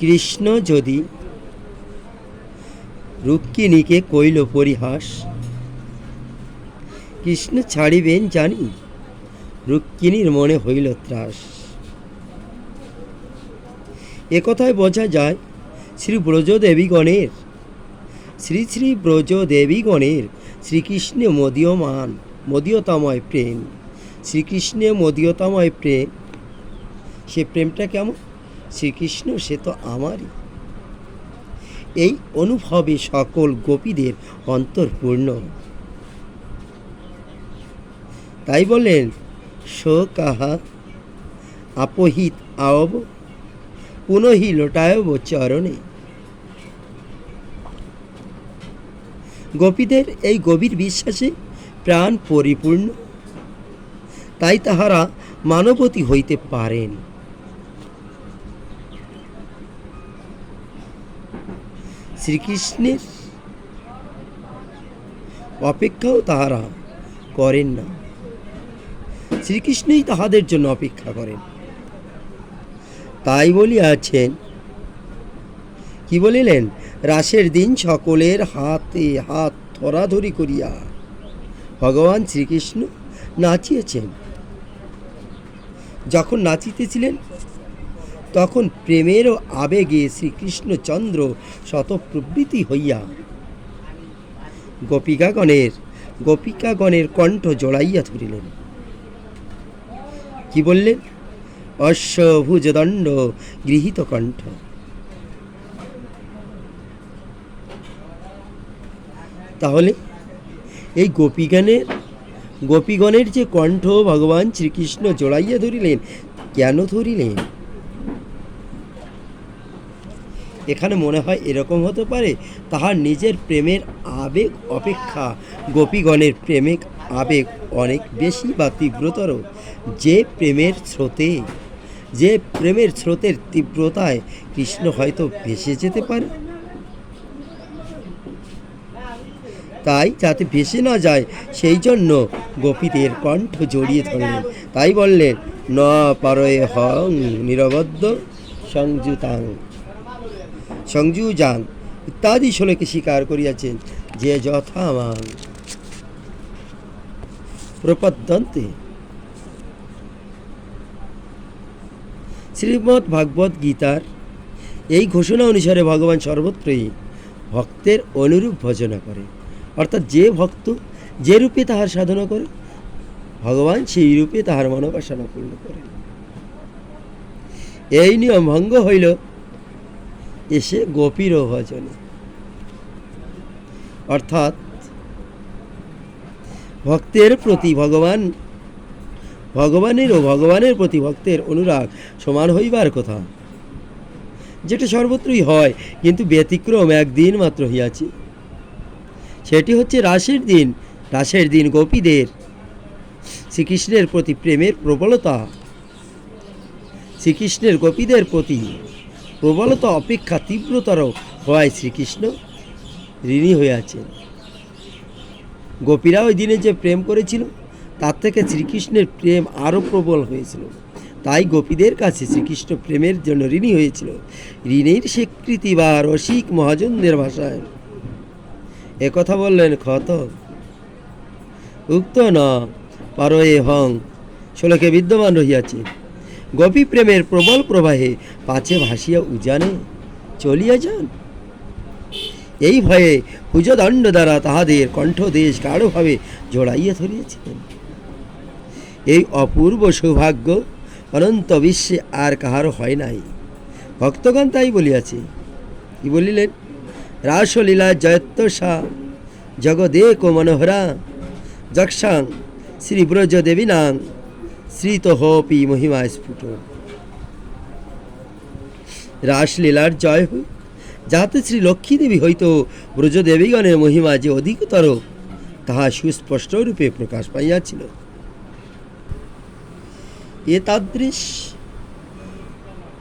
কৃষ্ণ যদি রুক্মিণীকে কইল পরিহাস, কৃষ্ণ ছাড়িবেন জানি, রুক্মিণীর মনে হইল ত্রাস। একথায় বোঝা যায় শ্রী ব্রজদেবীগণের শ্রী শ্রী ব্রজদেবীগণের শ্রীকৃষ্ণে মদীয়তাময় প্রেম। শ্রীকৃষ্ণে মদীয়তাময় প্রেম, সে প্রেমটা কেমন? শ্রীকৃষ্ণ সে তো আমারই। এই অনুভবে সকল গোপীদের অন্তর্পূর্ণ। তাই বলেন, সো কাহা আপহিত আব পুনহি লোটায়ব চরণে। গোপীদের এই গভীর বিশ্বাসে প্রাণ পরিপূর্ণ, তাই তাহারা মানবতী হইতে পারেন। শ্রীকৃষ্ণের অপেক্ষাও তাহারা করেন না, শ্রীকৃষ্ণই তাহাদের জন্য অপেক্ষা করেন। তাই বলিয়াছেন, কি বলিলেন? রাসের দিন সকলের হাতে হাত ধরাধরি করিয়া ভগবান শ্রীকৃষ্ণ নাচিয়েছেন। যখন নাচিতেছিলেন তখন প্রেমের আবেগে শ্রীকৃষ্ণচন্দ্র শতপ্রবৃত্তি হইয়া গোপিকাগণের কণ্ঠ জড়াইয়া ধরিলেন। কি বললেন? অশ্বভুজদণ্ড গৃহীত কণ্ঠ। তাহলে এই গোপীগণের যে কণ্ঠ ভগবান শ্রীকৃষ্ণ জড়াইয়া ধরিলেন, কেন ধরিলেন? এখানে মনে হয় এরকম হতে পারে, তাহার নিজের প্রেমের আবেগ অপেক্ষা গোপীগণের প্রেমিক আবেগ অনেক বেশি বা তীব্রতর। যে প্রেমের স্রোতের তীব্রতায় কৃষ্ণ হয়তো ভেসে যেতে পারে। তাই যাতে ভেসে না যায় সেই জন্য গোপীদের কণ্ঠ জড়িয়ে ধরলেন। তাই বললেন, ন পারয়ে হং নিরবদ্ধ সংযুজাং ইত্যাদি শ্লোকে স্বীকার করিয়াছেন যে যথা মাং প্রপদ্যন্তে। শ্রীমদ্ ভাগবত গীতার এই ঘোষণা অনুসারে ভগবান সর্বত্রই ভক্তের অনুরূপ ভজনা করে, অর্থাৎ যে ভক্ত যে রূপে তাহার সাধনা করে, ভগবান সেই রূপে তাহার মনোবাসনা পূর্ণ করেন। এই নিয়ম ভঙ্গ হইল এসে গোপীর ভজনে, অর্থাৎ ভক্তের প্রতি ভগবানের প্রতি ভক্তের অনুরাগ সমান হইবার কথা, যেটা সর্বত্রই হয়, কিন্তু ব্যতিক্রম একদিন মাত্র হইয়াছে। সেটি হচ্ছে রাসের দিন। রাসের দিন গোপীদের শ্রীকৃষ্ণের প্রতি প্রেমের প্রবলতা, শ্রীকৃষ্ণের গোপীদের প্রতি প্রবলতা অপেক্ষা তীব্রতর হওয়ায় শ্রীকৃষ্ণ ঋণী হইয়াছেন। গোপীরা ওই দিনে যে প্রেম করেছিল তার থেকে শ্রীকৃষ্ণের প্রেম আরও প্রবল হয়েছিল। তাই গোপীদের কাছে শ্রীকৃষ্ণ প্রেমের জন্য ঋণী হয়েছিল। ঋণের স্বীকৃতি বা রসিক মহাজনদের ভাষায় একথা বললেন, ক্ষত উক্ত ন পারয়ে হং শ্লোকে বিদ্যমান রহিয়াছে। গোপী প্রেমের প্রবল প্রবাহে পাছে ভাসিয়া উজানে চলিয়া যান। এই ভয়ে ভুজদণ্ড দ্বারা তাহাদের কণ্ঠদেশ গাঢ়ভাবে জড়াইয়া ধরিয়াছিলেন। এই অপূর্ব সৌভাগ্য অনন্ত বিশ্বে আর কাহারও হয় নাই। ভক্তগণ তাই বলিয়াছে। কি বলিলেন? রাসলীলা জয়ত্তসা জগদেক মনোহরা যক্ষাং শ্রী ব্রজদেবীনাং শ্রীতহপি মহিমা স্ফুট। রাসলীলার জয় হোক, যাহাতে শ্রী লক্ষ্মী দেবী হইত ব্রজদেবীগণের মহিমা যে অধিকতর তাহা সুস্পষ্ট রূপে প্রকাশ পাইয়াছিল। এতাদৃশ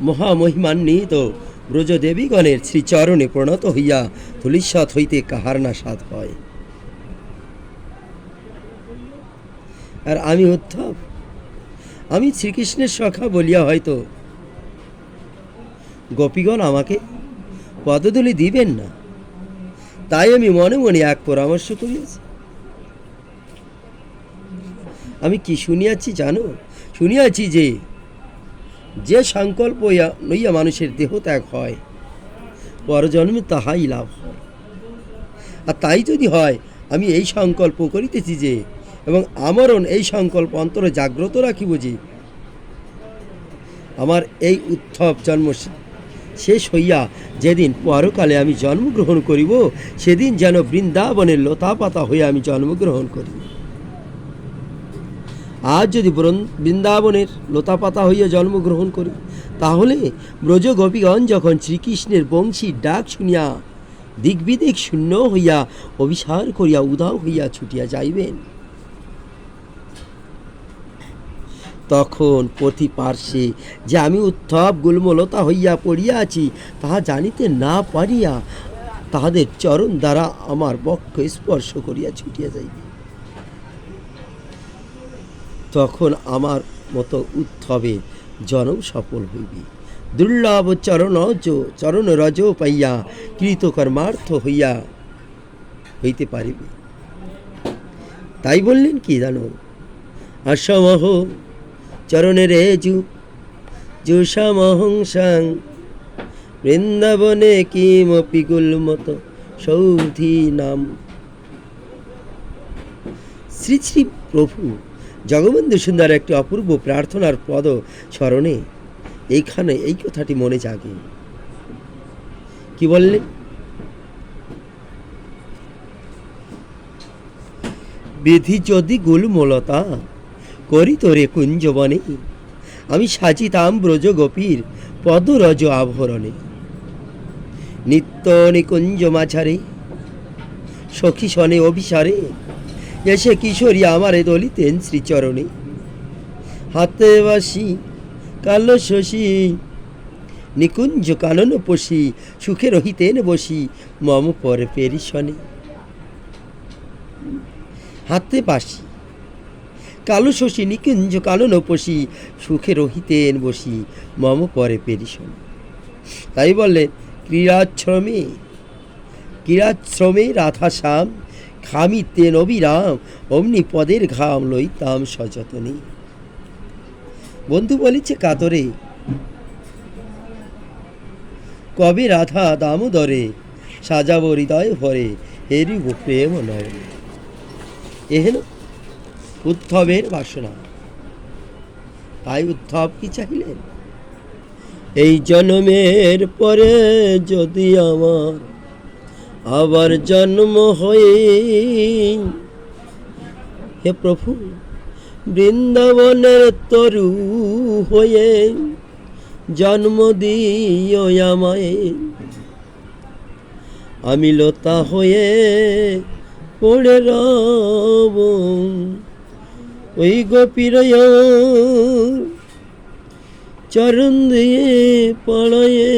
মহামহিমান্বিত ব্রজদেবীগণের শ্রীচরণে প্রণত হইয়া ধূলিসাৎ হইতে কাহার না সাধ হয়। আর আমি উদ্ধব, আমি শ্রীকৃষ্ণের সখা বলিয়া হয়তো গোপীগণ আমাকে পদধূলি দিবেন না, তাই আমি মনে মনে এক পরামর্শ করিয়াছি। আমি কি শুনিয়াছি জানো? শুনিয়াছি যে যে সংকল্প লইয়া মানুষের দেহ ত্যাগ হয়, পরজন্মে তাহাই লাভ হয়। আর তাই যদি হয়, আমি এই সংকল্প করিতেছি যে, এবং আমরণ এই সংকল্প অন্তরে জাগ্রত রাখিব যে, আমার এই উত্থব জন্ম শেষ হইয়া যেদিন পরকালে আমি জন্মগ্রহণ করিব, সেদিন যেন বৃন্দাবনের লতা পাতা হইয়া আমি জন্মগ্রহণ করি। আজ যদি বৃন্দাবনের লতা পাতা হইয়া জন্মগ্রহণ করি, তাহলে ব্রজ গোপীগণ যখন শ্রীকৃষ্ণের বংশীর ডাক শুনিয়া দিগ্বিদিক শূন্য হইয়া অভিসার করিয়া উধাও হইয়া ছুটিয়া যাইবেন, তখন প্রতি পার্শ্বে যে আমি উত্থব গুল্মলতা হইয়া পড়িয়া আছি, তাহা জানিতে না পারিয়া তাহাদের চরণ দ্বারা আমার বক্ষ স্পর্শ করিয়া ছুটিয়া যাইবে। তখন আমার মতো উত্থবে জনম সফল হইবে। দুর্লভ চরণ রজ পাইয়া কৃতকর্মার্থ হইতে পারিবে। তাই বললেন কি জানো? অসমহ চরণের যুষামহংসাং বৃন্দাবনে কিমপি গুল্মত সৌধি নাম। শ্রী শ্রী প্রভু জগবন্ধু সুন্দর একটি অপূর্ব প্রার্থনার পদ স্মরণে এইখানে এই কথাটি মনে জাগে। কি বললেন? বিধি যদি গুলমলতা করি তোরে কুঞ্জবনে, আমি সাজিতাম ব্রজ গোপীর পদরজ আভরণে। নিত্য নিকুঞ্জ মাঝারে সখী সনে অভিসারে, এসে কিশোরী আমারে দলিতেন শ্রীচরণে। হাতে বাসি কালো শশী নিকুঞ্জ কানন পশি, সুখে রহিতেন বসি মম পরে পেরিশনে। হাতে বাসি কালো শশী নিকুঞ্জ কানন পশি, সুখে রহিতেন বসি মম পরে পেরিশনে। তাই বললে ক্রীড়াশ্রমে রাধা শ্যাম, খামিতেন অবিরাম অমনি পদের ঘাম লইতাম সযতনে। বন্ধু বলিছে কাতরে, কবে রাধা দামোদরে, সাজাব হৃদয় ভরে হেরিব প্রেম নয়নে। এহেন উদ্ধবের বাসনা। তাই উদ্ধব কি চাইলেন? এই জন্মের পরে যদি আমার আবার জন্ম হয়ে, হে প্রভু বৃন্দাবনের তরু হয়ে জন্ম দিও আমায়। আমি লতা হয়ে পড়ে রব ওই গোপীর চরণ দিয়ে পড়ায়ে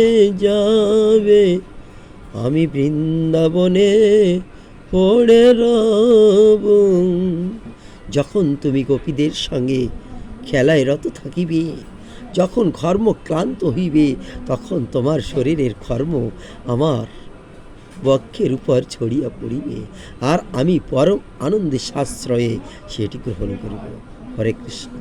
যাবে, আমি বৃন্দাবনে পড়ে রব। যখন তুমি গোপীদের সঙ্গে খেলায় রত থাকিবে, যখন কর্ম ক্লান্ত হইবে, তখন তোমার শরীরের কর্ম আমার বক্ষের উপর ছড়িয়া পড়িবে, আর আমি পরম আনন্দে সাশ্রয়ে সেটি গ্রহণ করিব। হরে কৃষ্ণ।